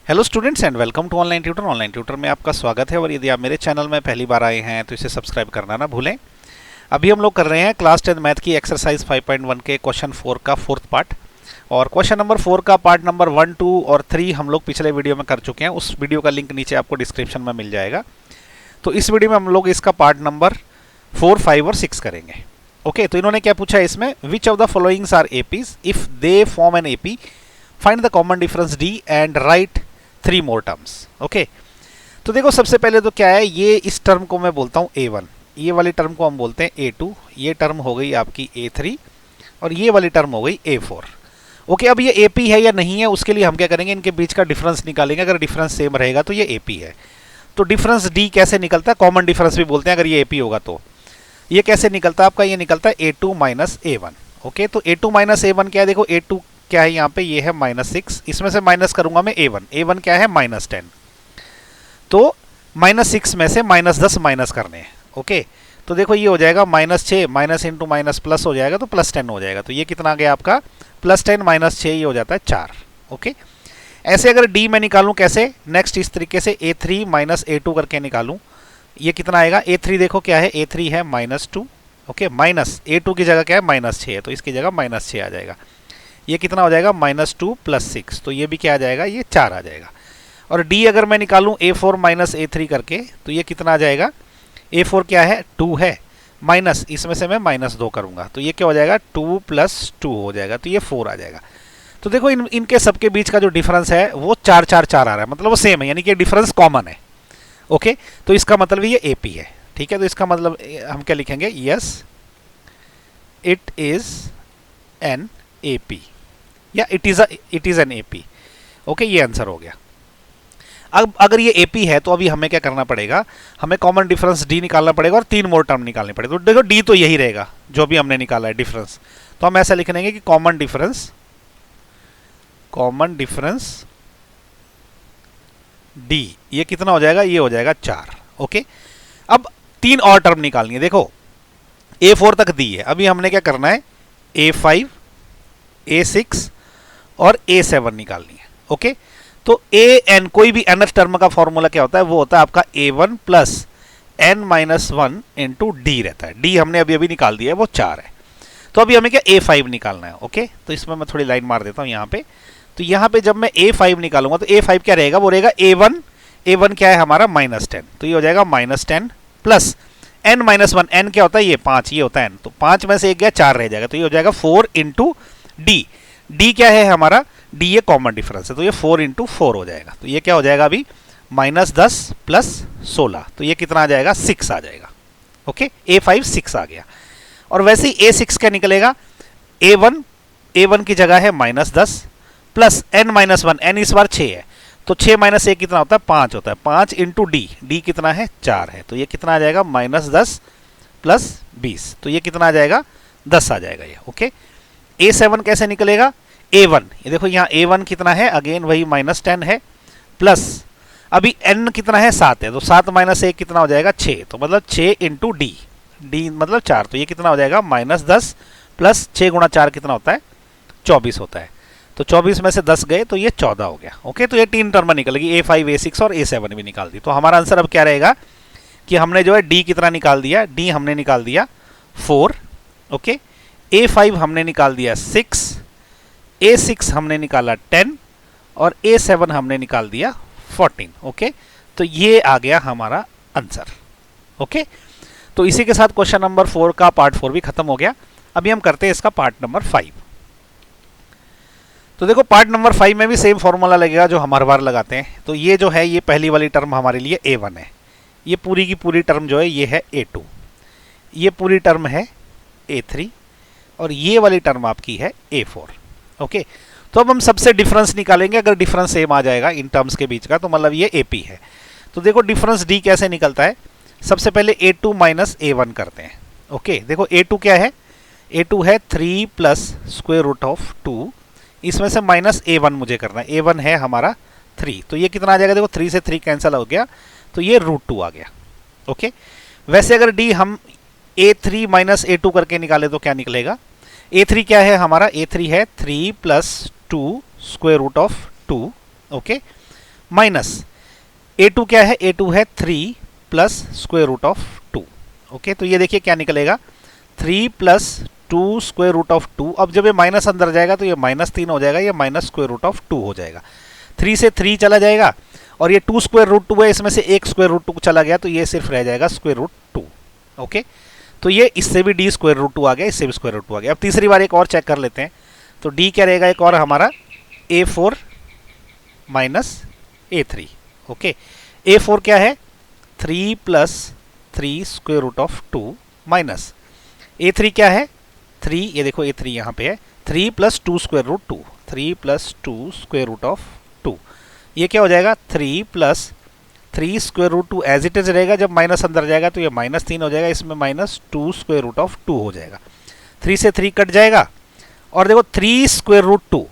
Hello students and welcome to online tutor. Online tutor में आपका स्वागत है और यदि आप मेरे चैनल में पहली बार आए हैं तो इसे सब्सक्राइब करना ना भूलें। अभी हम लोग कर रहे हैं क्लास 10 मैथ की एक्सरसाइज 5.1 के क्वेश्चन 4 का फोर्थ पार्ट। और क्वेश्चन नंबर 4 का पार्ट नंबर 1, 2 और 3 हम लोग पिछले वीडियो में कर चुके हैं। उस वीडियो का लिंक नीचे आपको डिस्क्रिप्शन में मिल जाएगा। तो इस वीडियो में हम लोग इसका पार्ट नंबर 4, 5 और 6 करेंगे। ओके, तो इन्होंने क्या पूछा है इसमें, which of the followings are APs if they form an AP, find the common difference D and write 3 more terms. Okay, तो देखो सबसे पहले तो क्या है, ये इस टर्म को मैं बोलता हूँ A1, ये वाली टर्म को हम बोलते हैं A2, ये टर्म हो गई आपकी A3 और ये वाली टर्म हो गई A4। ओके, अब ये AP है या नहीं है उसके लिए हम क्या करेंगे, इनके बीच का डिफरेंस निकालेंगे। अगर डिफरेंस सेम रहेगा तो ये AP है। तो डिफरेंस D कैसे निकलता है, कॉमन डिफरेंस भी बोलते हैं अगर ये AP होगा तो। ये कैसे निकलता है आपका, ये निकलता है A2 माइनस A1। ओके, तो A2 माइनस A1 क्या है, देखो A2 क्या है यहाँ पे, ये है -6, इसमें से माइनस करूंगा मैं A1 क्या है -10, तो -6 में से -10 माइनस करने हैं। ओके, तो देखो ये हो जाएगा -6 माइनस इंटू माइनस प्लस हो जाएगा तो +10 हो जाएगा। तो ये कितना आ गया आपका, +10 माइनस 6, ये हो जाता है 4। ओके, ऐसे अगर D में निकालूं कैसे, नेक्स्ट इस तरीके से A3 माइनस A2 करके निकालूं, ये कितना आएगा, A3 देखो क्या है, A3 है -2। ओके, माइनस A2 की जगह क्या है -6 है, तो इसकी जगह -6 आ जाएगा। ये कितना हो जाएगा, -2 + 6, तो ये भी क्या आ जाएगा, ये 4 आ जाएगा। और D अगर मैं निकालूं A4 माइनस A3 करके, तो ये कितना आ जाएगा, A4 क्या है 2 है, माइनस इसमें से मैं -2 करूंगा तो ये क्या हो जाएगा 2 + 2 हो जाएगा, तो ये 4 आ जाएगा। तो देखो इनके सबके बीच का जो डिफरेंस है वो 4 4 4 आ रहा है, मतलब वो सेम है, यानी कि डिफरेंस कॉमन है। ओके, तो इसका मतलब ये AP है। ठीक है, तो इसका मतलब हम क्या लिखेंगे, yes it is an AP या it is an AP। Okay, ये आंसर हो गया। अब अगर ये AP है तो अभी हमें क्या करना पड़ेगा, हमें कॉमन डिफरेंस D निकालना पड़ेगा और 3 मोर टर्म निकालने पड़ेगा। तो देखो D तो यही रहेगा जो भी हमने निकाला है डिफरेंस, तो हम ऐसा लिख लेंगे कि कॉमन डिफरेंस D ये कितना हो जाएगा, ये हो जाएगा 4। ओके, अब 3 और टर्म निकालनी है। देखो A4 तक दी है, अभी हमने क्या करना है, A5, A6 और A7 निकालनी है। ओके, तो an कोई भी nth टर्म का फॉर्मूला क्या होता है, वो होता है आपका A1 + n-1 इंटू D रहता है। D हमने अभी अभी निकाल दिया है, वो 4 है। तो अभी हमें क्या A5 निकालना है। ओके, तो इसमें मैं थोड़ी लाइन मार देता हूँ यहाँ पे। तो यहाँ पे जब मैं A5 निकालूंगा तो A5 क्या रहेगा, वो रहेगा A1 क्या है हमारा -10, तो ये हो जाएगा -10 प्लस n-1, n क्या होता है, ये 5, ये होता है n, तो 5 में से 1 गया 4 रह जाएगा, तो ये हो जाएगा 4 इंटू D क्या है हमारा, D ये कॉमन डिफरेंस है, तो ये 4 इंटू 4 हो जाएगा। तो ये क्या हो जाएगा अभी, -10 + 16, तो ये कितना आ जाएगा, 6 आ जाएगा। ओके, A5 6 आ गया। और वैसे ही A6 क्या निकलेगा, A1 की जगह है -10 प्लस n-1, n इस बार 6 है, तो 6 - 1 कितना होता है, 5 होता है, 5 इंटू D कितना है, 4 है, तो ये कितना आ जाएगा, -10 + 20, तो ये कितना आ जाएगा, 10 आ जाएगा ये। ओके, A7 कैसे निकलेगा, A1 ये देखो यहाँ A1 कितना है, अगेन वही -10 है, प्लस अभी n कितना है, 7 है, तो 7 - 1 कितना हो जाएगा, 6, तो मतलब 6 इंटू D मतलब 4, तो ये कितना हो जाएगा, -10 प्लस 6 × 4 कितना होता है, 24 होता है, तो 24 में से 10 गए तो ये 14 हो गया। ओके, तो ये 3 टर्म निकलेगी, A5, A6 और A7 भी निकाल दी। तो हमारा आंसर अब क्या रहेगा कि हमने जो है D कितना निकाल दिया, D हमने निकाल दिया 4। ओके, A5 हमने निकाल दिया 6, A6 हमने निकाला 10 और A7 हमने निकाल दिया 14। ओके, तो ये आ गया हमारा आंसर। ओके, तो इसी के साथ क्वेश्चन नंबर 4 का पार्ट 4 भी खत्म हो गया। अभी हम करते हैं इसका पार्ट नंबर 5। तो देखो पार्ट नंबर 5 में भी सेम फॉर्मूला लगेगा जो हम हर बार लगाते हैं। तो ये जो है, ये पहली वाली टर्म हमारे लिए A1 है, ये पूरी की पूरी टर्म जो है ये है A2, ये पूरी टर्म है A3 और ये वाली टर्म आपकी है A4। ओके, तो अब हम सबसे डिफरेंस निकालेंगे। अगर डिफरेंस सेम आ जाएगा इन टर्म्स के बीच का तो मतलब ये AP है। तो देखो डिफरेंस D कैसे निकलता है, सबसे पहले A2 माइनस A1 करते हैं। ओके, देखो A2 क्या है, A2 है 3 + √2, इसमें से -A1 मुझे करना है, A1 है हमारा 3, तो ये कितना आ जाएगा, देखो 3 से 3 कैंसिल हो गया, तो ये √2 आ गया। ओके, वैसे अगर D हम A3 माइनस A2 करके निकाले तो क्या निकलेगा, A3 क्या है हमारा, A3 है 3 + 2 √2। ओके, माइनस a2 क्या है, a2 है 3 plus square root of 2। Okay, तो ये देखिए क्या निकलेगा, 3 प्लस 2 स्क्वायर रूट ऑफ 2। अब जब ये माइनस अंदर जाएगा तो ये -3 हो जाएगा, ये माइनस स्क्वायर रूट ऑफ 2 हो जाएगा। 3 से 3 चला जाएगा और ये 2 स्क्वायर रूट 2 है, इसमें से एक स्क्वायर रूट 2 चला गया तो ये सिर्फ रह जाएगा स्क्वायर रूट 2। ओके, तो ये इससे भी d स्क्वायर रूट 2 आ गया, इससे भी स्क्वायर रूट 2 आ गया। अब तीसरी बार एक और चेक कर लेते हैं, तो d क्या रहेगा एक और हमारा, a4 minus a3। Okay, a4 क्या है, 3 plus 3 square root of 2 minus a3 क्या है, 3, ये देखो a3 यहाँ पे है, 3 plus 2 square root 2, 3 plus 2 square root of 2। ये क्या हो जाएगा, 3 plus 3 square root 2 as it is रहेगा, जब माइनस अंदर जाएगा तो ये -3 हो जाएगा, इसमें -2 स्क्वायर रूट ऑफ 2 हो जाएगा। 3 से 3 कट जाएगा और देखो 3 स्क्वायर रूट 2,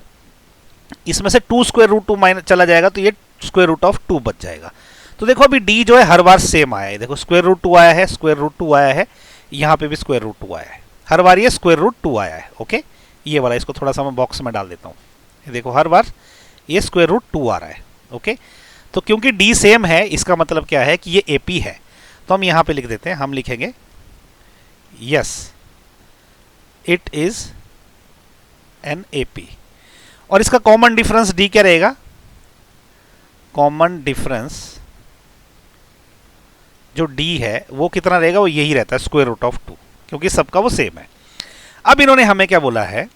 इसमें से 2 स्क्वायर रूट 2 माइनस चला जाएगा तो ये स्क्वायर रूट ऑफ 2 बच जाएगा। तो देखो अभी d जो है हर बार सेम आया है, देखो स्क्वायर रूट 2 आया है, स्क्वायर रूट 2 आया है, यहाँ पे भी स्क्वायर रूट 2 आया है, हर बार ये स्क्वायर रूट 2 आया है। ओके, ये वाला इसको थोड़ा सा मैं बॉक्स में डाल देता हूँ, ये देखो हर बार ये स्क्वायर रूट 2 आ रहा है। ओके, तो क्योंकि d सेम है इसका मतलब क्या है कि ये AP है, तो हम यहाँ पे लिख देते हैं, हम लिखेंगे yes it is an AP। और इसका कॉमन डिफरेंस d क्या रहेगा, कॉमन डिफरेंस जो d है वो कितना रहेगा, वो यही रहता है स्क्वायर रूट ऑफ 2, क्योंकि सबका वो सेम है। अब इन्होंने हमें क्या बोला है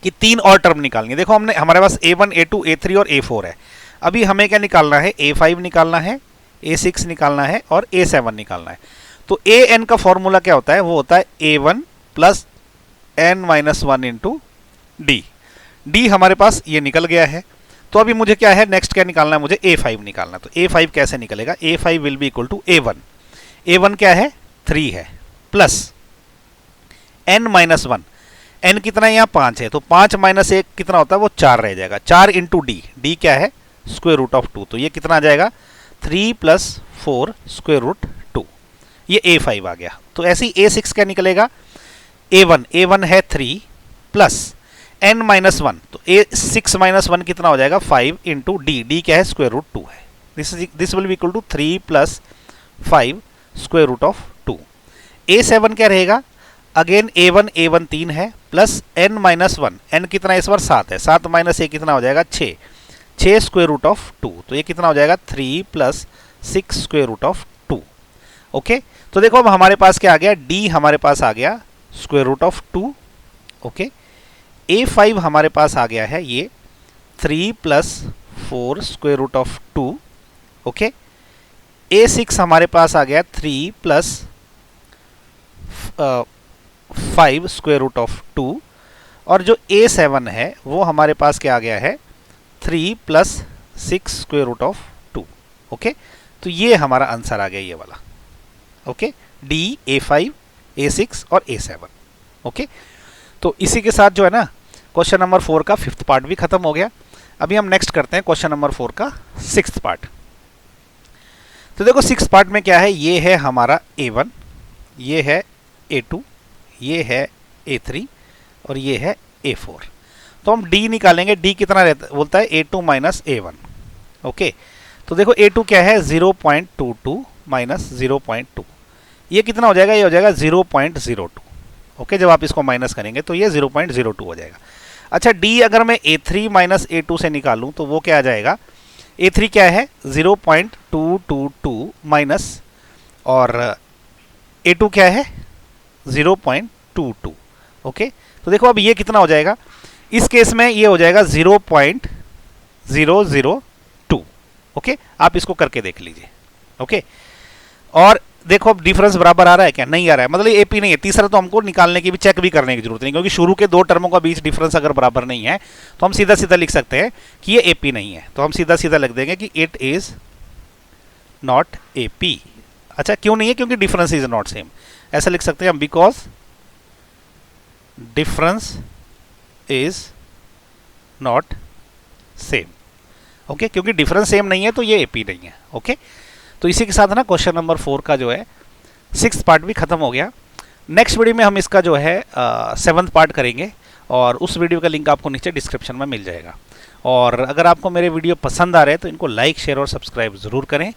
कि 3 और टर्म निकालनी है। देखो हमने, हमारे पास a1 a2 a3 और a4 है। अभी हमें क्या निकालना है, a5 निकालना है, a6 निकालना है और a7 निकालना है। तो an का फॉर्मूला क्या होता है, वो होता है a1 plus n-1 into d। d हमारे पास ये निकल गया है, तो अभी मुझे क्या है, नेक्स्ट क्या निकालना है, मुझे a5 निकालना है। तो a5 कैसे निकलेगा, a5 will be equal to a1, a1 क्या है 3 है, प्लस n-1, n कितना है यहाँ 5 है, तो 5 माइनस 1 कितना होता है, वो 4 रह जाएगा, 4 इंटू d, d क्या है स्क्वायर रूट ऑफ 2, तो ये कितना आ जाएगा 3 प्लस 4 स्क्वायर रूट 2, ये a5 आ गया। तो ऐसे ही a6 क्या निकलेगा, a1 है 3 प्लस n-1, तो a6 माइनस 1 कितना हो जाएगा 5 इंटू d क्या है स्क्वायर रूट 2 है, this will be equal to 3 plus 5 square root of 2। a7 क्या रहेगा, अगेन a1 3 है प्लस n-1, n कितना है इस बार 7 है, 7 माइनस 1 कितना हो जाएगा 6 स्क्वायर रूट ऑफ 2, तो ये कितना हो जाएगा 3 plus 6 square root of 2। Okay, तो देखो अब हमारे पास क्या आ गया, d हमारे पास आ गया square root of 2। Okay, a5 हमारे पास आ गया है ये 3 plus 4 square root of 2। Okay, a6 हमारे पास आ गया 3 प्लस 5 स्क्वायर रूट ऑफ 2, और जो a7 है वो हमारे पास क्या आ गया है 3 plus 6 square root of 2। Okay, तो ये हमारा आंसर आ गया ये वाला। ओके, d, a5, a6 और a7। ओके, तो इसी के साथ जो है ना क्वेश्चन नंबर 4 का 5th पार्ट भी खत्म हो गया। अभी हम नेक्स्ट करते हैं क्वेश्चन नंबर 4 का 6th पार्ट। तो देखो 6th पार्ट में क्या है, ये है हमारा a1, ये है a2, ये है a3 और ये है a4। तो हम d निकालेंगे, d कितना रहता बोलता है a2 माइनस a1। ओके, तो देखो a2 क्या है 0.22 माइनस 0.2, ये कितना हो जाएगा, ये हो जाएगा 0.02। ओके, जब आप इसको माइनस करेंगे तो ये 0.02 हो जाएगा। अच्छा, d अगर मैं a3 माइनस a2 से निकालूं तो वो क्या आ जाएगा, a3 क्या है 0.222 माइनस, और a2 क्या है 0.22। ओके, तो देखो अब ये कितना हो जाएगा, इस केस में ये हो जाएगा 0.002। ओके, आप इसको करके देख लीजिए। ओके, और देखो अब डिफरेंस बराबर आ रहा है क्या, नहीं आ रहा है, मतलब ये AP नहीं है। तीसरा तो हमको निकालने की भी, चेक भी करने की जरूरत नहीं, क्योंकि शुरू के 2 टर्मों का बीच डिफरेंस अगर बराबर नहीं है तो हम सीधा सीधा लिख सकते हैं कि ये AP नहीं है, तो हम सीधा सीधा लिख देंगे कि इट इज नॉट AP। अच्छा, क्यों नहीं है, क्योंकि डिफरेंस इज नॉट सेम, ऐसा लिख सकते हैं हम, because difference is not same. Okay, क्योंकि डिफरेंस सेम नहीं है तो ये AP नहीं है। ओके, तो इसी के साथ ना क्वेश्चन नंबर 4 का जो है 6th पार्ट भी खत्म हो गया। नेक्स्ट वीडियो में हम इसका जो है 7th पार्ट करेंगे, और उस वीडियो का लिंक आपको नीचे डिस्क्रिप्शन में मिल जाएगा। और अगर आपको मेरे वीडियो पसंद आ रहे हैं तो इनको लाइक शेयर और सब्सक्राइब ज़रूर करें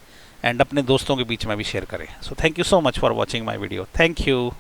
एंड अपने दोस्तों के बीच में भी शेयर करें। So thank you so much for watching my video. Thank you.